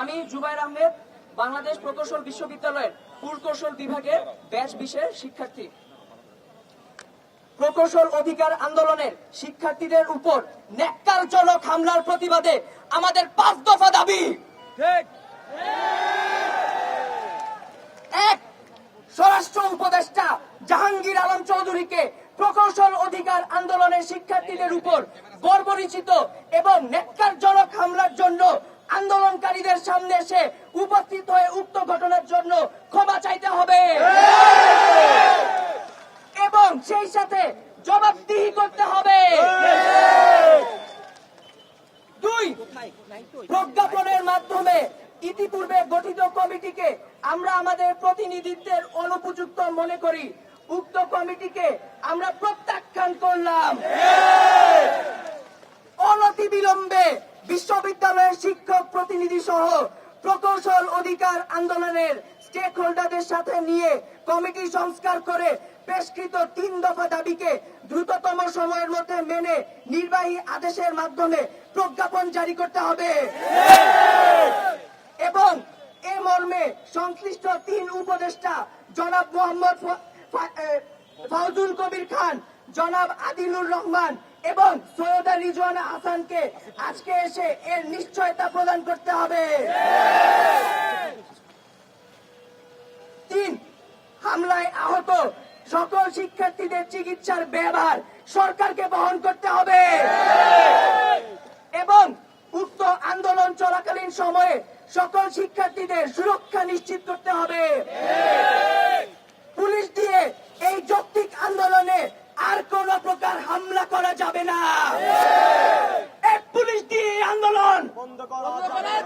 আমি জুবাইর আহমেদ, বাংলাদেশ প্রকৌশল বিশ্ববিদ্যালয়ের পুরকৌশল বিভাগের ব্যাচ 20-এর শিক্ষার্থী। প্রকৌশল অধিকার আন্দোলনের শিক্ষার্থীদের উপর ন্যাক্কারজনক হামলার প্রতিবাদে আমাদের 5 দফা দাবি। এক, স্বরাষ্ট্র উপদেষ্টা জাহাঙ্গীর আলম চৌধুরীকে প্রকৌশল অধিকার আন্দোলনের শিক্ষার্থীদের উপর বর্বরোচিত এবং ন্যাক্কারজনক হামলার জন্য আন্দোলনকারীদের সামনে এসে উপস্থিত হয়ে উক্ত ঘটনার জন্য ক্ষমা চাইতে হবে এবং সেই সাথে জবাবদিহি করতে হবে। 2, প্রজ্ঞাপনের মাধ্যমে ইতিপূর্বে গঠিত কমিটিকে আমরা আমাদের প্রতিনিধিত্বের অনুপযুক্ত মনে করি। উক্ত কমিটিকে আমরা প্রত্যাখ্যান করলাম। অনতিবিলম্বে বিশ্ববিদ্যালয়ের শিক্ষক প্রতিনিধি সহ প্রকৌশল অধিকার আন্দোলনের স্টেক হোল্ডারদের সাথে নিয়ে কমিটি সংস্কার করে পেশকৃত 3 দফা দাবিকে দ্রুততম সময়ের মধ্যে মেনে নির্বাহী আদেশের মাধ্যমে প্রজ্ঞাপন জারি করতে হবে এবং এ মর্মে সংশ্লিষ্ট 3 উপদেষ্টা জনাব মোহাম্মদ ফাউজুল কবির খান, জনাব আদিলুর রহমান এবং সৈয়দা রিজওয়ানা হাসানকে আজকে এসে এর নিশ্চয়তা প্রদান করতে হবে। 3, হামলায় আহত সকল শিক্ষার্থীদের চিকিৎসার ব্যয়ভার সরকারকে বহন করতে হবে এবং উক্ত আন্দোলন চলাকালীন সময়ে সকল শিক্ষার্থীদের সুরক্ষা নিশ্চিত করতে হবে। পুলিশ দিয়ে এই যৌক্তিক আন্দোলনে আর কোন প্রকার হামলা করা যাবে না। পুলিশ দিয়ে আন্দোলন বন্ধ করা যাবে না।